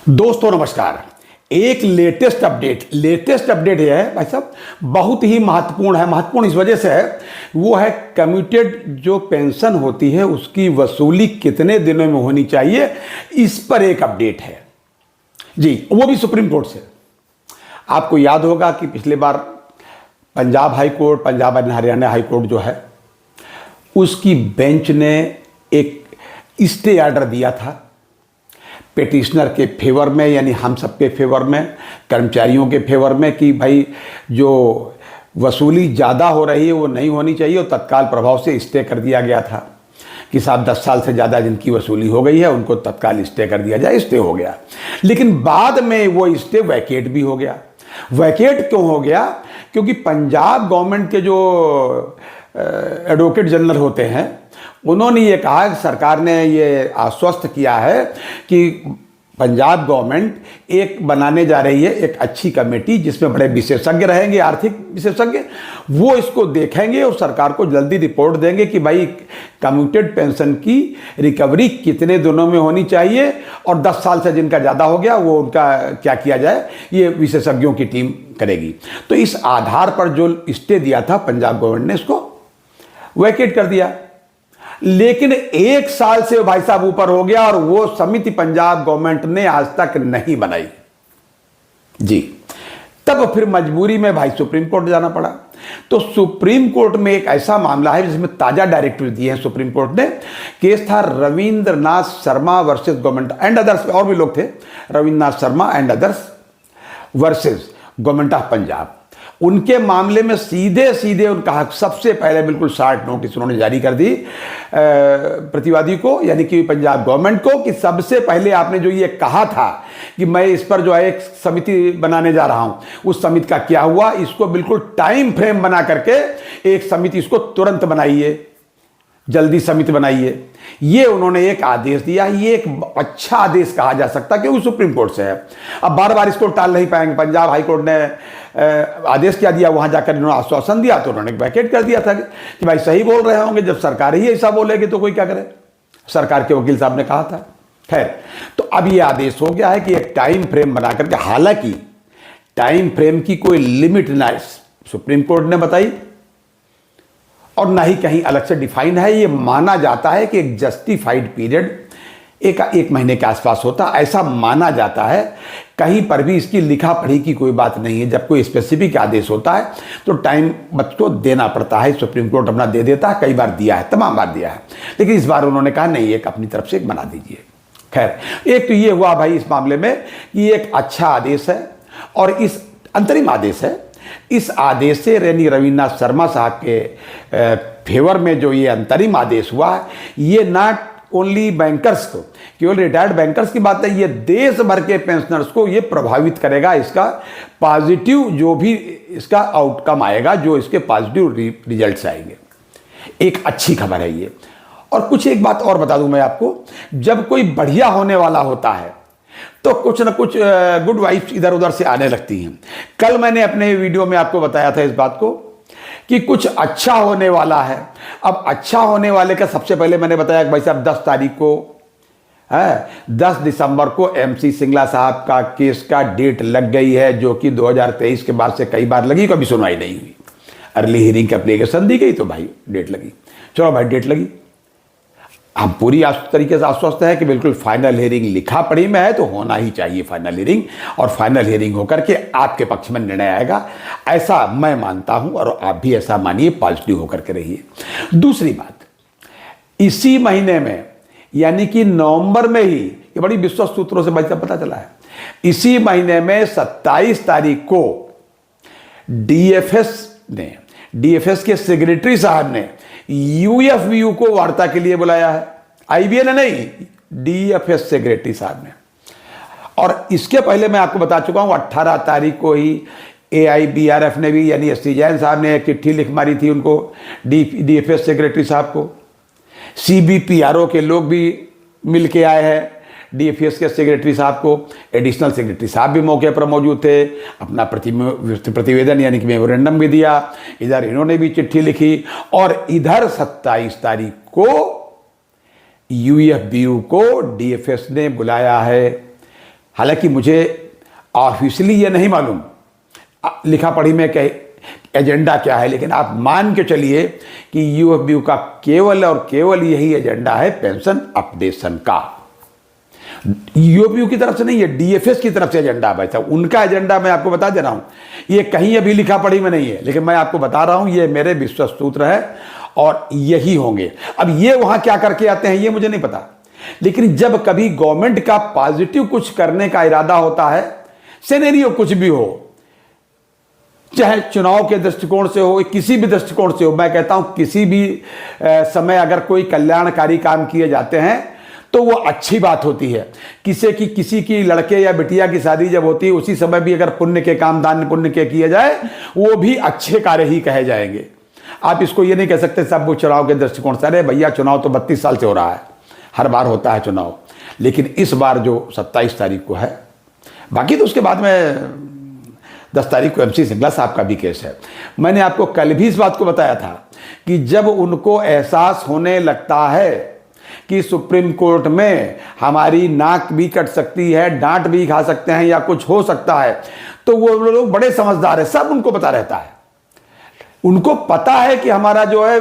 दोस्तों नमस्कार। एक लेटेस्ट अपडेट यह है भाई साहब, बहुत ही महत्वपूर्ण है। महत्वपूर्ण इस वजह से है, वो है कम्यूटेड जो पेंशन होती है उसकी वसूली कितने दिनों में होनी चाहिए, इस पर एक अपडेट है जी, वो भी सुप्रीम कोर्ट से। आपको याद होगा कि पिछले बार Punjab high court, Punjab and Haryana high court जो है, उसकी बेंच ने एक स्टे ऑर्डर दिया था पेटिशनर के फेवर में, यानी हम सब के फेवर में, कर्मचारियों के फेवर में, कि भाई जो वसूली ज़्यादा हो रही है वो नहीं होनी चाहिए, और तत्काल प्रभाव से स्टे कर दिया गया था कि साहब 10 साल से ज़्यादा जिनकी वसूली हो गई है उनको तत्काल स्टे कर दिया जाए। स्टे हो गया, लेकिन बाद में वो स्टे वैकेट भी हो गया। वैकेट क्यों हो गया? क्योंकि पंजाब गवर्नमेंट के जो एडवोकेट जनरल होते हैं उन्होंने ये कहा कि सरकार ने ये आश्वस्त किया है कि पंजाब गवर्नमेंट एक बनाने जा रही है, एक अच्छी कमेटी जिसमें बड़े विशेषज्ञ रहेंगे, आर्थिक विशेषज्ञ, वो इसको देखेंगे और सरकार को जल्दी रिपोर्ट देंगे कि भाई कम्यूटेड पेंशन की रिकवरी कितने दिनों में होनी चाहिए, और 10 साल से जिनका ज़्यादा हो गया वो उनका क्या किया जाए, ये विशेषज्ञों की टीम करेगी। तो इस आधार पर जो स्टे दिया था पंजाब गवर्नमेंट ने इसको वैकेट कर दिया, लेकिन 1 साल से भाई साहब ऊपर हो गया और वो समिति पंजाब गवर्नमेंट ने आज तक नहीं बनाई जी। तब फिर मजबूरी में भाई सुप्रीम कोर्ट जाना पड़ा। तो सुप्रीम कोर्ट में एक ऐसा मामला है जिसमें ताजा डायरेक्टिव दिए हैं सुप्रीम कोर्ट ने। केस था Rabindranath Sharma versus government and others, और भी लोग थे, Rabindranath Sharma and others versus government of Punjab. उनके मामले में सीधे उनका हक सबसे पहले बिल्कुल शार्ट नोटिस उन्होंने जारी कर दी प्रतिवादी को, यानी कि पंजाब गवर्नमेंट को, कि सबसे पहले आपने जो ये कहा था कि मैं इस पर जो है एक समिति बनाने जा रहा हूं, उस समिति का क्या हुआ, इसको बिल्कुल टाइम फ्रेम बना करके एक समिति इसको तुरंत बनाइए, जल्दी समिति बनाइए। ये उन्होंने एक आदेश दिया। ये एक अच्छा आदेश कहा जा सकता है क्योंकि सुप्रीम कोर्ट से है। अब बार बार इसको टाल नहीं पाएंगे। पंजाब हाई कोर्ट ने आदेश क्या दिया, वहां जाकर इन्होंने आश्वासन दिया तो उन्होंने वैकेट कर दिया था कि भाई सही बोल रहे होंगे, जब सरकार ही ऐसा बोलेगी तो कोई क्या करे, सरकार के वकील साहब ने कहा था। खैर, तो अब ये आदेश हो गया है कि एक टाइम फ्रेम बना करके, हालांकि टाइम फ्रेम की कोई लिमिट ना सुप्रीम कोर्ट ने बताई और ना ही कहीं अलग से डिफाइन है। ये माना जाता है कि एक जस्टिफाइड पीरियड एक महीने के आसपास होता, ऐसा माना जाता है। कहीं पर भी इसकी लिखा पढ़ी की कोई बात नहीं है। जब कोई स्पेसिफिक आदेश होता है तो टाइम बच्चों देना पड़ता है। सुप्रीम कोर्ट अपना दे देता है, कई बार दिया है, तमाम बार दिया है, लेकिन इस बार उन्होंने कहा नहीं, एक अपनी तरफ से एक बना दीजिए। खैर, एक तो ये हुआ भाई इस मामले में कि एक अच्छा आदेश है, और इस अंतरिम आदेश है। इस आदेश से रविंद्रनाथ शर्मा साहब के फेवर में जो ये अंतरिम आदेश हुआ है, ये नॉट ओनली बैंकर्स को, केवल रिटायर्ड बैंकर्स की बात है, ये देश भर के पेंशनर्स को ये प्रभावित करेगा। इसका पॉजिटिव जो भी इसका आउटकम आएगा, जो इसके पॉजिटिव रिजल्ट्स आएंगे, एक अच्छी खबर है ये। और कुछ एक बात और बता दूं मैं आपको, जब कोई बढ़िया होने वाला होता है तो कुछ ना कुछ गुड वाइब्स इधर उधर से आने लगती हैं। कल मैंने अपने वीडियो में आपको बताया था इस बात को कि कुछ अच्छा होने वाला है। अब अच्छा होने वाले का सबसे पहले मैंने बताया कि भाई साहब 10 तारीख को है, 10 दिसंबर को MC सिंगला साहब का केस का डेट लग गई है, जो कि 2023 के बाद से कई बार लगी, कभी सुनवाई नहीं हुई। अर्ली हियरिंग की एप्लीकेशन दी गई तो भाई डेट लगी। चलो भाई डेट लगी, हम पूरी तरीके से आश्वस्त है कि बिल्कुल फाइनल हियरिंग लिखा पढ़ी में है तो होना ही चाहिए फाइनल हियरिंग, और फाइनल हियरिंग होकर के आपके पक्ष में निर्णय आएगा, ऐसा मैं मानता हूं, और आप भी ऐसा मानिए, पॉजिटिव होकर के रहिए। दूसरी बात, इसी महीने में यानी कि नवंबर में ही, ये बड़ी विश्वस्त सूत्रों से भाई साहब पता चला है, इसी महीने में 27 तारीख को DFS के सेक्रेटरी साहब ने UFBU को वार्ता के लिए बुलाया है। IBA ने नहीं, DFS सेक्रेटरी साहब ने। और इसके पहले मैं आपको बता चुका हूं, 18 तारीख को ही AIBRF ने भी, यानी SC जैन साहब ने एक चिट्ठी लिख मारी थी उनको, DFS सेक्रेटरी साहब को। CBPRO के लोग भी मिल के आए हैं DFS के सेक्रेटरी साहब को। एडिशनल सेक्रेटरी साहब भी मौके पर मौजूद थे, अपना प्रतिवेदन यानी कि मेमोरेंडम भी दिया। इधर इन्होंने भी चिट्ठी लिखी, और इधर 27 तारीख को UFBU को DFS ने बुलाया है हालांकि मुझे ऑफिशियली ये नहीं मालूम लिखा पढ़ी में कहे एजेंडा क्या है, लेकिन आप मान के चलिए कि यूएफबीयू का केवल और केवल यही एजेंडा है पेंशन अपडेशन का। यूएफबीयू की तरफ से नहीं है, डीएफएस की तरफ से एजेंडा है भाई साहब। उनका एजेंडा मैं आपको बता दे रहा हूं, ये कहीं अभी लिखा पढ़ी में नहीं है, लेकिन मैं आपको बता रहा हूं ये मेरे विश्वस्त सूत्र है और यही होंगे। अब ये वहां क्या करके आते हैं ये मुझे नहीं पता, लेकिन जब कभी गवर्नमेंट का पॉजिटिव कुछ करने का इरादा होता है, सिनेरियो कुछ भी हो, चाहे चुनाव के दृष्टिकोण से हो, किसी भी दृष्टिकोण से हो, मैं कहता हूं किसी भी समय अगर कोई कल्याणकारी काम किए जाते हैं तो वो अच्छी बात होती है। किसी की लड़के या बिटिया की शादी जब होती है उसी समय भी अगर पुण्य के काम दान पुण्य के किए जाए वो भी अच्छे कार्य ही कहे जाएंगे। आप इसको ये नहीं कह सकते सब वो चुनाव के दृष्टिकोण से, अरे भैया चुनाव तो 32 साल से हो रहा है, हर बार होता है चुनाव, लेकिन इस बार जो 27 तारीख को है, बाकी तो उसके बाद में 10 तारीख को MC सिंगला साहब का भी केस है। मैंने आपको कल भी इस बात को बताया था कि जब उनको एहसास होने लगता है कि सुप्रीम कोर्ट में हमारी नाक भी कट सकती है, डांट भी खा सकते हैं या कुछ हो सकता है, तो वो लोग बड़े समझदार है, सब उनको पता रहता है। उनको पता है कि हमारा जो है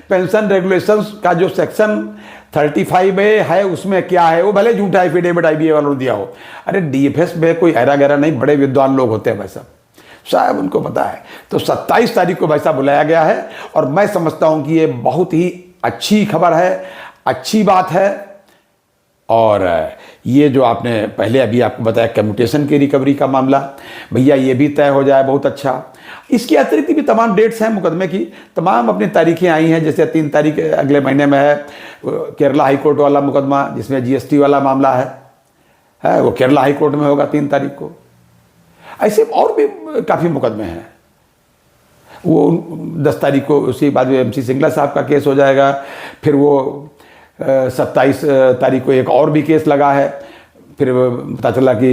पेंशन रेगुलेशंस का जो सेक्शन 35A है उसमें क्या है, वो भले झूठा एफिडेविट IBA वालों ने दिया हो, अरे DFS में कोई ऐरा गैरा नहीं, बड़े विद्वान लोग होते हैं भाई साहब, शायद उनको पता है। तो 27 तारीख को भाई साहब बुलाया गया है और मैं समझता हूं कि ये बहुत ही अच्छी खबर है, अच्छी बात है। और ये जो आपने पहले अभी आपको बताया कम्यूटेशन की रिकवरी का मामला, भैया ये भी तय हो जाए, बहुत अच्छा। इसके अतिरिक्त भी तमाम डेट्स हैं मुकदमे की, तमाम अपनी तारीखें आई हैं, जैसे 3 तारीख अगले महीने में है केरला हाई कोर्ट वाला मुकदमा जिसमें GST वाला मामला है वो केरला हाई कोर्ट में होगा 3 तारीख को। ऐसे और भी काफ़ी मुकदमे हैं। वो 10 तारीख को उसी बाद में MC सिंगला साहब का केस हो जाएगा, फिर वो 27 तारीख को एक और भी केस लगा है, फिर पता चला कि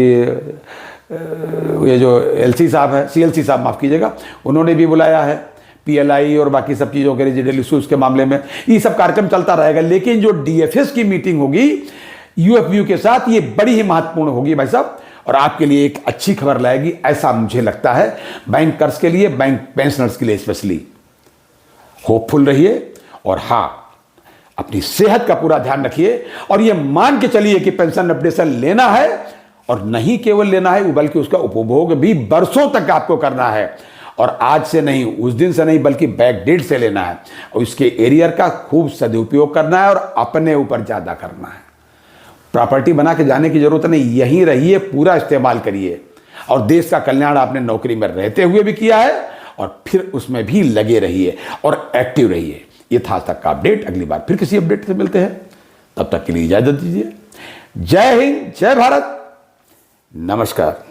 ये जो LC साहब है, CLC साहब माफ़ कीजिएगा, उन्होंने भी बुलाया है PLI और बाकी सब चीज़ों के रेजिडल इशूज़ के मामले में। ये सब कार्यक्रम चलता रहेगा, लेकिन जो DFS की मीटिंग होगी UFBU के साथ ये बड़ी ही महत्वपूर्ण होगी भाई साहब, और आपके लिए एक अच्छी खबर लाएगी, ऐसा मुझे लगता है, बैंकर्स के लिए, बैंक पेंशनर्स के लिए स्पेशली। होपफुल रहिए और हाँ, अपनी सेहत का पूरा ध्यान रखिए और ये मान के चलिए कि पेंशन अपडेशन लेना है, और नहीं केवल लेना है बल्कि उसका उपभोग भी बरसों तक आपको करना है, और आज से नहीं, उस दिन से नहीं, बल्कि बैक डेट से लेना है, और इसके एरियर का खूब सदुपयोग करना है और अपने ऊपर ज़्यादा करना है। प्रॉपर्टी बना के जाने की जरूरत नहीं, यहीं रहिए, पूरा इस्तेमाल करिए, और देश का कल्याण आपने नौकरी में रहते हुए भी किया है और फिर उसमें भी लगे रहिए और एक्टिव रहिए। ये था आज तक का अपडेट, अगली बार फिर किसी अपडेट से मिलते हैं, तब तक के लिए इजाजत दीजिए। जय हिंद, जय भारत, नमस्कार।